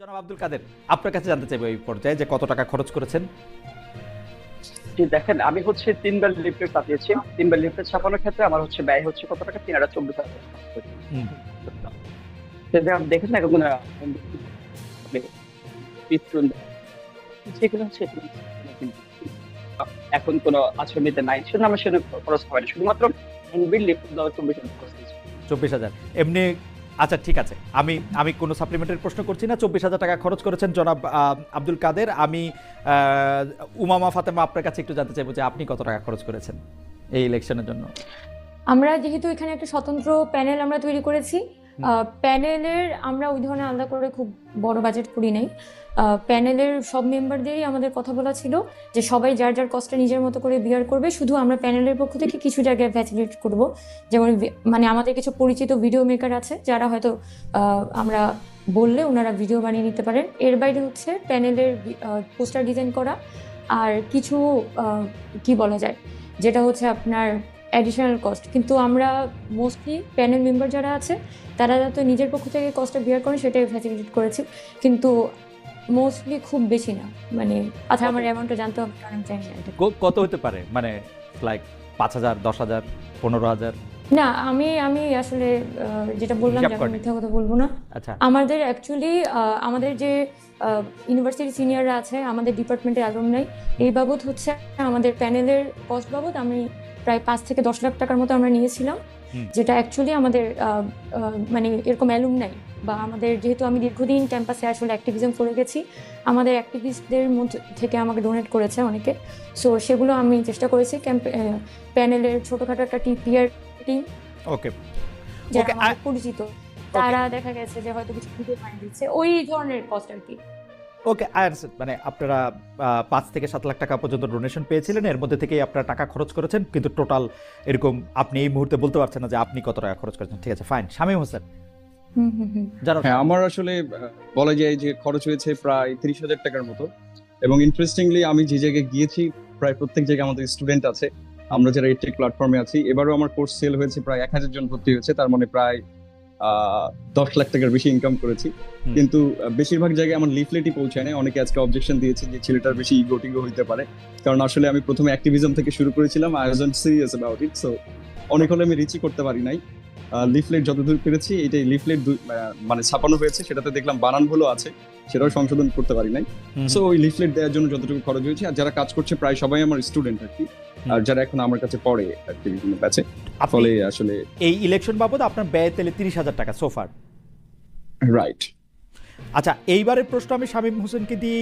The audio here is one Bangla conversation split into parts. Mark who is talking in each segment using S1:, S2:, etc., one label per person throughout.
S1: জনাব আব্দুল কাদের, আপনার কাছে জানতে চাইবো এই পর্যায়ে যে কত টাকা খরচ করেছেন।
S2: জি দেখেন, আমি হচ্ছে 3 বার লিফলেট ছাপিয়েছি। 3 বার লিফলেট ছাপানোর ক্ষেত্রে আমার হচ্ছে ব্যয় হচ্ছে কত টাকা, 3,24,000 খরচ করেছি।
S1: হুম।
S2: সেটা আপনি দেখেছেন এখন কোনো পিস্টন যেগুলো হচ্ছে এগুলো কিন্তু এখন কোনো আশ্রমিতে নাই, সেজন্য আমার সেজন্য খরচ হয় না, শুধুমাত্র এনবিল লিফলেট দেওয়ার 24,000 খরচ হয়েছে।
S1: 24,000 এমনি। আচ্ছা ঠিক আছে, আমি আমি কোনো সাপ্লিমেন্টারি প্রশ্ন করছি না। 24,000 টাকা খরচ করেছেন জনাব আব্দুল কাদের। আমি উমামা ফাতেমা আপনার কাছে একটু জানতে চাইবো যে আপনি কত টাকা খরচ করেছেন এই ইলেকশনের জন্য।
S3: আমরা যেহেতু এখানে একটা স্বতন্ত্র প্যানেল আমরা তৈরি করেছি, প্যানেলের আমরা ওই ধরনের আলাদা করে খুব বড় বাজেট করি নাই। প্যানেলের সব মেম্বারদেরই আমাদের কথা বলা ছিল যে সবাই যার যার কষ্টটা নিজের মতো করে বিয়ার করবে, শুধু আমরা প্যানেলের পক্ষ থেকে কিছু জায়গায় ফ্যাসিলিটেট করব। যেমন মানে আমাদের কিছু পরিচিত ভিডিও মেকার আছে যারা হয়তো আমরা বললে ওনারা ভিডিও বানিয়ে নিতে পারেন। এর বাইরে হচ্ছে প্যানেলের পোস্টার ডিজাইন করা আর কিছু কি বলা যায়, যেটা হচ্ছে আপনার অ্যাডিশনাল কস্ট। কিন্তু আমরা মোস্টলি প্যানেল মেম্বার যারা আছে তারা যাতে নিজের পক্ষ থেকে কস্টটা বিয়ার করেন সেটাই ফ্যাসিলিটেট করেছি, কিন্তু মোস্টলি খুব বেশি না। মানে আচ্ছা, আমার অ্যামাউন্টটা জানতে হবে কারণ আমি জানি না এটা।
S1: কত হতে পারে, মানে লাইক 5,000, 10,000, 15,000?
S3: না, আমি আমি আসলে যেটা বললাম
S1: হিসাব
S3: যে আমি
S1: করেন।
S3: মিথ্যা কথা বলবো না।
S1: আচ্ছা।
S3: আমাদের অ্যাকচুয়ালি আমাদের যে ইউনিভার্সিটি সিনিয়ররা আছে, আমাদের ডিপার্টমেন্টের অ্যালুমনাই, এই বাবদ হচ্ছে আমাদের প্যানেলের কস্ট বাবদ আমি প্রায় 5 থেকে 10 লাখ টাকার মতো আমরা নিয়েছিলাম।
S1: হুম।
S3: যেটা অ্যাকচুয়ালি আমাদের মানে এরকম অ্যালুমনাই বা আমাদের, যেহেতু আমি দীর্ঘদিন ক্যাম্পাসে আসলে অ্যাক্টিভিজম করে গেছি, আমাদের অ্যাক্টিভিস্টদের মধ্যে থেকে আমাকে ডোনেট করেছে অনেকে। সো সেগুলো আমি চেষ্টা করেছি প্যানেলের ছোটোখাটো একটা টিপিআর টিম
S1: ওকে
S3: যারা
S1: ওকে
S3: আমাদের পরিচিত, তারা দেখা গেছে যে হয়তো কিছু ভিডিও বানিয়ে দিচ্ছে, ওই ধরনের কস্ট আর কি।
S1: ওকে, মানে আপনারা 5 থেকে 7 লাখ টাকা পর্যন্ত ডোনেশন পেয়েছিলেন, এর মধ্যে থেকেই আপনারা টাকা খরচ করেছেন, কিন্তু টোটাল এরকম আপনি এই মুহূর্তে বলতে পারছেন না যে আপনি কত টাকা খরচ করেছেন। ঠিক আছে, ফাইন। শামীম হোসেন,
S3: হুম হুম হুম।
S1: জানো।
S4: হ্যাঁ, আমার আসলে বলা যায় যে খরচ হয়েছে প্রায় 30,000 টাকার মতো। এবং ইন্টারেস্টিংলি আমি যে জায়গায় গিয়েছি প্রায় প্রত্যেক জায়গায় আমাদের স্টুডেন্ট আছে, আমরা যারা এডটেক প্ল্যাটফর্মে আছি। এবারও আমার কোর্স সেল হয়েছে, প্রায় 1,000 জন ভর্তি হয়েছে, তার মানে প্রায় 10 লাখ টাকার বেশি ইনকাম করেছি।
S1: হুম।
S4: কিন্তু বেশিরভাগ জায়গায় আমার লিফলেটই পৌঁছায় না। অনেকে আজকে অবজেকশন দিয়েছে যে ছেলেটার বেশি ইগো টিগো হইতে পারে, কারণ আসলে আমি প্রথমে অ্যাক্টিভিজম থেকে শুরু করেছিলাম, I wasn't serious about it. So অনেক হলে আমি রিচই করতে পারি নাই। লিফলেট যতদূর পেরেছি, এটাই লিফলেট মানে ছাপানো হয়েছে, সেটাতে দেখলাম বানান ভুলও আছে, সেটাও সংশোধন করতে পারি নাই। সো ওই লিফলেট দেওয়ার জন্য যতটুকু খরচ হয়েছে, আর যারা কাজ করছে প্রায় সবাই আমার স্টুডেন্ট আর কি, আর যারা এখন আমার কাছে পড়ে আর কি বিভিন্ন ব্যাচে। ফলে আসলে
S1: এই ইলেকশন বাবদ আপনার ব্যয় তাহলে 30,000 টাকা সোফার।
S4: রাইট।
S1: আচ্ছা, এইবারের প্রশ্ন আমি শামীম হোসেনকে দিয়ে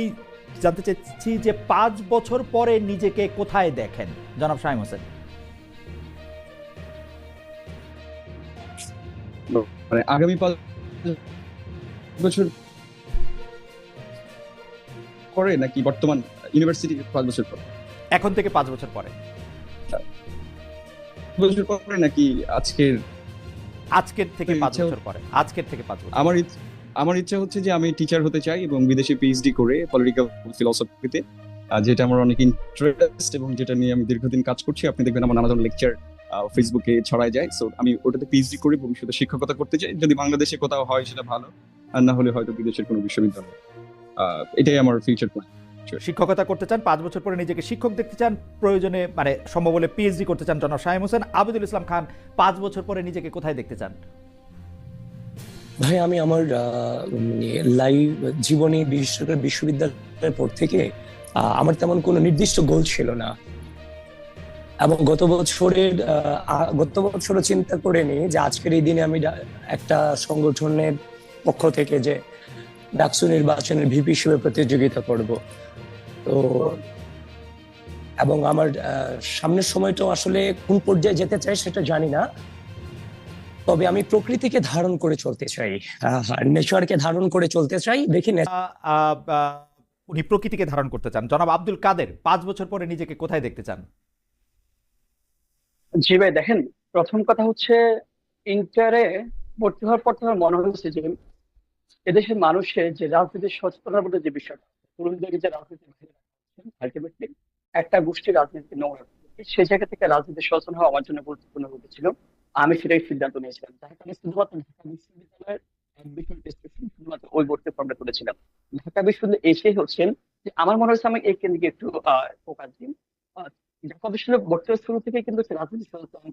S1: জানতে চাচ্ছি যে 5 বছর পরে নিজেকে কোথায় দেখেন জনাব শামীম হোসেন?
S4: মানে আগামী 5 বছর পরে নাকি বর্তমান ইউনিভার্সিটি 5 বছর পরে?
S1: এখন থেকে 5 বছর পরে।
S4: 5 বছর পরে নাকি
S1: আজকের থেকে 5 বছর পরে। আজকের থেকে 5 বছর।
S4: আমার ইচ্ছা হচ্ছে যে আমি টিচার হতে চাই এবং বিদেশে পিএইচডি করে পলিটিক্যাল ফিলোসফিতে, যেটা আমার অনেক ইন্টারেস্ট এবং যেটা নিয়ে আমি দীর্ঘদিন কাজ করছি। আপনি দেখবেন আমার নানা ধরনের লেকচার ফেসবুকে ছড়ায় যায়। সো আমি ওটাতে পিএইচডি করে ভবিষ্যতে শিক্ষকতা করতে চাই। যদি বাংলাদেশে কোথাও হয় সেটা ভালো, আর না হলে হয়তো বিদেশের কোনো বিশ্ববিদ্যালয়। এটাই আমার ফিউচার প্ল্যান।
S1: শিক্ষকতা করতে চান, 5 বছর পরে নিজেকে শিক্ষক দেখতে চান, প্রয়োজনে মানে সম্ভব হলে পিএইচডি করতে চান জনাব শামীম হোসেন। আবিদুল ইসলাম খান, 5 বছর পরে নিজেকে কোথায় দেখতে চান?
S5: ভাই, আমি আমার লাইভ জীবনে, বিশেষ করে বিশ্ববিদ্যালয়ের পর থেকে আমার তেমন কোনো নির্দিষ্ট গোল ছিল না। এবং গত বছরও চিন্তা করে নি যে আজকের এই দিনে আমি একটা সংগঠনের পক্ষ থেকে যে ডাকসু নির্বাচনের ভিপি হিসেবে প্রতিযোগিতা করব। তো এবং আমার সামনের সময়টা আসলে কোন পর্যায়ে যেতে চাই সেটা জানি না, তবে আমি প্রকৃতিকে ধারণ করে চলতে চাই, নেচারকে ধারণ করে চলতে চাই। দেখি
S1: উনি প্রকৃতিকে ধারণ করতে চান। জনাব আব্দুল কাদের, 5 বছর পরে নিজেকে কোথায় দেখতে চান?
S2: জি ভাই দেখেন, প্রথম কথা হচ্ছে ইন্টারে ভর্তি হওয়ার পর থেকে আমার মনে হয়েছে যে এদেশের মানুষের যে রাজনীতির সচেতনতার মধ্যে যে বিষয়টা, তরুণদেরকে যে রাজনীতি আলটিমেটলি একটা গোষ্ঠীর রাজনীতি নোংরা, সেই জায়গা থেকে রাজনীতি সচেতন হওয়া আমার জন্য গুরুত্বপূর্ণ হয়েছিল। আমি সেটাই সিদ্ধান্ত নিয়েছিলাম, যার কারণে শুধুমাত্র ঢাকা বিশ্ববিদ্যালয়ের অ্যাডমিশন রেজিস্ট্রেশন শুধুমাত্র ওই ভর্তি ফর্মটা তুলেছিলাম। ঢাকা বিশ্ববিদ্যালয়ে এসে হচ্ছেন যে আমার মনে হচ্ছে আমি এই কেন্দ্রে একটু ফোকাস দিই। আহ, ঢাকা বিশ্ববিদ্যালয়ে ভর্তি হওয়ার শুরু থেকে কিন্তু রাজনীতি সচেতন,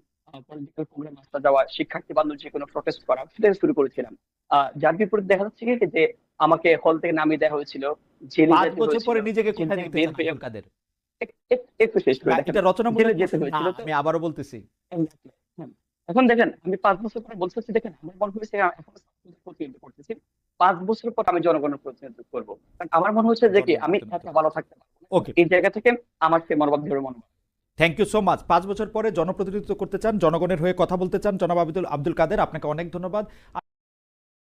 S2: পলিটিক্যাল প্রোগ্রাম আসা যাওয়া, শিক্ষার্থী বান্ধব যে কোনো প্রটেস্ট করা সেটা শুরু করেছিলাম। যার বিপরীতে দেখা যাচ্ছে কি যে আমাকে হল থেকে নামিয়ে দেওয়া হয়েছিল, জেলে
S1: 5
S2: যেতে
S1: বছর
S2: হয়েছিল,
S1: পরে নিজেকে
S2: জেল
S1: কোথায়
S2: থেকে
S1: দেখতে
S2: বের
S1: চান
S2: হয়ে
S1: আব্দুল কাদের?
S2: একটু শেষ করে দেখেন,
S1: এটা রচনামূলক
S2: জেলে যেতে
S1: প্রশ্ন না,
S2: হয়েছিল। তো
S1: আমি আবারও বলতেছি।
S2: Exactly, হ্যাঁ। এখন দেখেন আমি 5 বছর পরে বলতে চাচ্ছি, দেখেন আমার মনে হয়েছে এখন ছাত্রদের প্রতিনিধিত্ব করতেছি, 5 বছর পর আমি জনগণের প্রতিনিধিত্ব করবো। কারণ আমার মনে হচ্ছে যে কি আমি এত ভালো থাকতে পারবো না।
S1: ওকে,
S2: এই জায়গা থেকে আমার সে মনোভাব ধরে মনোভাব।
S1: Thank you so much. 5 বছর পরে জনপ্রতিনিধিত্ব করতে চান, জনগণের হয়ে কথা বলতে চান জনাব আব্দুল কাদের, আপনাকে অনেক ধন্যবাদ।